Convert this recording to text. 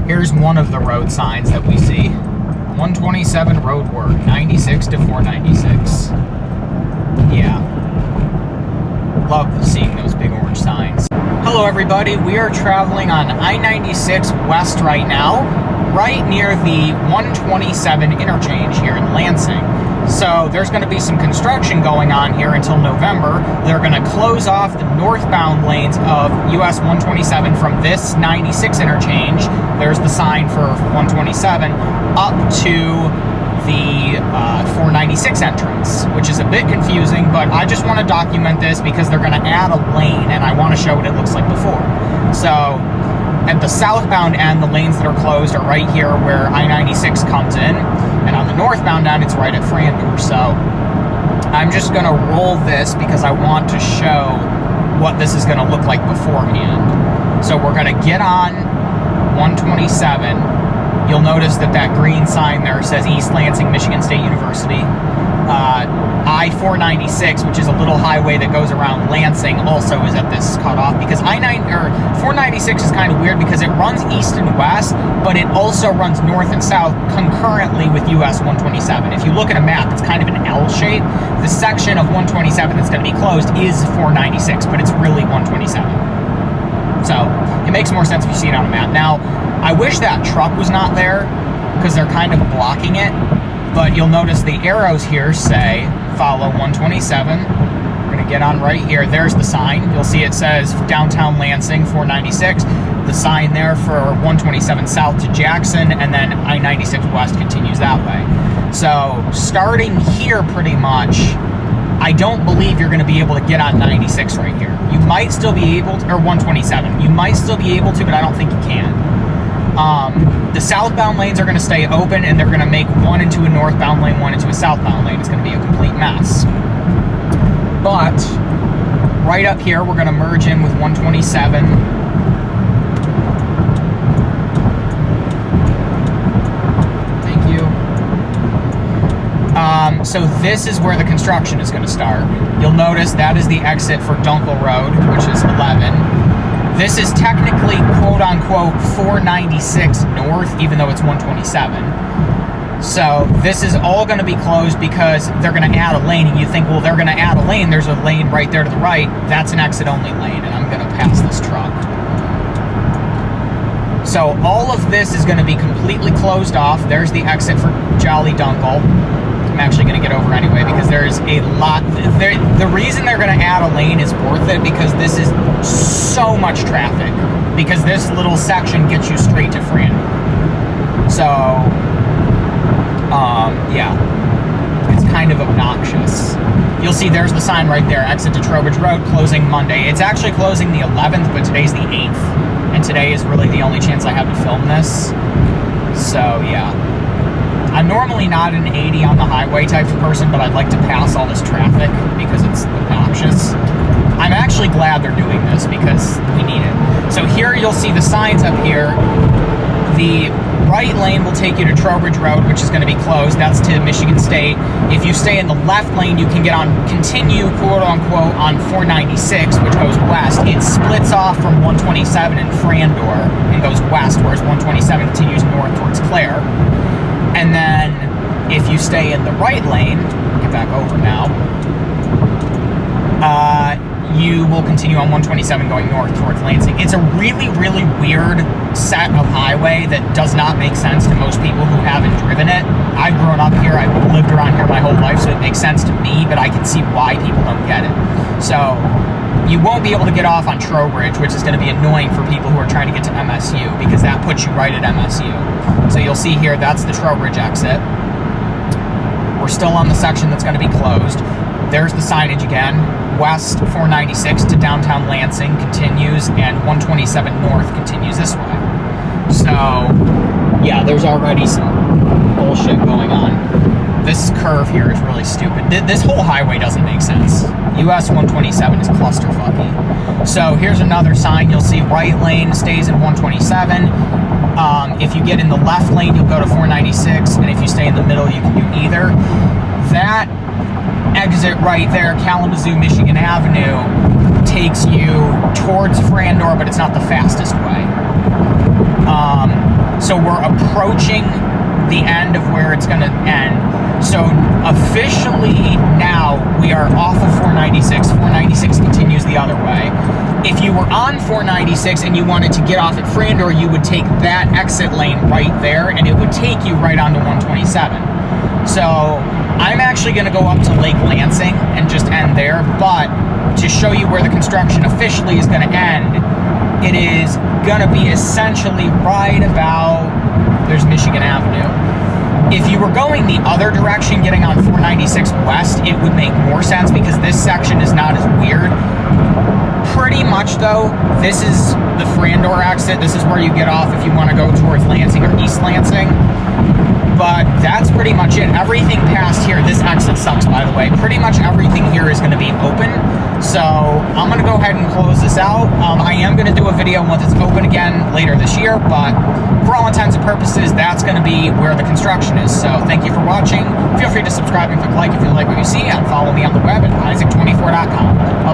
Here's one of the road signs that we see. 127 road work, 96 to 496. Yeah. Love seeing those big orange signs. Hello everybody, we are traveling on I-96 West right now, right near the 127 interchange here in Lansing. So there's going to be some construction going on here until November. They're going to close off the northbound lanes of US-127 from this 96 interchange. There's the sign for 127 up to the 496 entrance, which is a bit confusing, but I just want to document this because they're going to add a lane and I want to show what it looks like before. So at the southbound end, the lanes that are closed are right here where I-96 comes in, and on the northbound end, it's right at Frandor. So I'm just going to roll this because I want to show what this is going to look like beforehand. So we're going to get on 127. You'll notice that that green sign there says East Lansing, Michigan State University. I-496, which is a little highway that goes around Lansing, also is at this cutoff because 496 is kind of weird because it runs east and west, but it also runs north and south concurrently with US-127. If you look at a map, it's kind of an L shape. The section of 127 that's going to be closed is 496, but it's really 127. So it makes more sense if you see it on a map. Now, I wish that truck was not there because they're kind of blocking it, but you'll notice the arrows here say follow 127. We're going to get on right here. There's the sign. You'll see it says downtown Lansing 496. The sign there for 127 south to Jackson, and then I-96 west continues that way. So starting here pretty much, I don't believe you're going to be able to get on 96 right here. You might still be able to, or 127. You might still be able to, but I don't think you can. The southbound lanes are going to stay open, and they're going to make one into a northbound lane, one into a southbound lane. It's going to be a complete mess. But right up here, we're going to merge in with 127. Thank you. So this is where the construction is going to start. You'll notice that is the exit for Dunkel Road, which is 11. This is technically quote-unquote 496 north, even though it's 127. So this is all going to be closed because they're going to add a lane, and you think, well, they're going to add a lane. There's a lane right there to the right. That's an exit-only lane, and I'm going to pass this truck. So all of this is going to be completely closed off. There's the exit for Jolly Dunkel. I'm actually going to get over anyway because there's a lot. The reason they're going to add a lane is worth it because this is so much traffic. Because this little section gets you straight to Frandor. So, yeah, it's kind of obnoxious. You'll see there's the sign right there, exit to Trowbridge Road, closing Monday. It's actually closing the 11th, but today's the 8th. And today is really the only chance I have to film this. So, yeah. I'm normally not an 80 on the highway type of person, but I'd like to pass all this traffic because it's obnoxious. I'm actually glad they're doing this because we need it. So here you'll see the signs up here. The right lane will take you to Trowbridge Road, which is going to be closed. That's to Michigan State. If you stay in the left lane, you can get on, continue, quote-unquote, on 496, which goes west. It splits off from 127 in Frandor and goes west, whereas 127 continues north towards Clare. And then if you stay in the right lane, get back over now, you will continue on 127 going north towards Lansing. It's a really, really weird set of highway that does not make sense to most people who haven't driven it. I've grown up here, I've lived around here my whole life, so it makes sense to me, but I can see why people don't get it. So you won't be able to get off on Trowbridge, which is going to be annoying for people who are trying to get to MSU because that puts you right at MSU. So you'll see here, that's the Trowbridge exit. We're still on the section that's going to be closed. There's the signage again. West 496 to downtown Lansing continues, and 127 north continues this way. So, yeah, there's already some bullshit going on. This curve here is really stupid. This whole highway doesn't make sense. US-127 is clusterfucky. So here's another sign. You'll see right lane stays in 127. If you get in the left lane, you'll go to 496, and if you stay in the middle, you can do either. That exit right there, Kalamazoo, Michigan Avenue, takes you towards Frandor, but it's not the fastest way. So we're approaching the end of where it's going to end. So officially now we are off of 496. 496 continues the other way. If you were on 496 and you wanted to get off at Frandor, you would take that exit lane right there, and it would take you right onto 127. So I'm actually going to go up to Lake Lansing and just end there, but to show you where the construction officially is going to end, it is going to be essentially right about, there's Michigan Avenue. If you were going the other direction, getting on 496 west, it would make more sense because this section is not as weird. Pretty much though, this is the Frandor exit. This is where you get off if you want to go towards Lansing or East Lansing. But that's pretty much it. Everything past here, this exit sucks by the way, pretty much everything here is going to be open. So I'm going to go ahead and close this out. I am going to do a video once it's open again later this year, but for all intents and purposes, that's going to be where the construction is. So thank you for watching. Feel free to subscribe and click like if you like what you see, and follow me on the web at isaac24.com.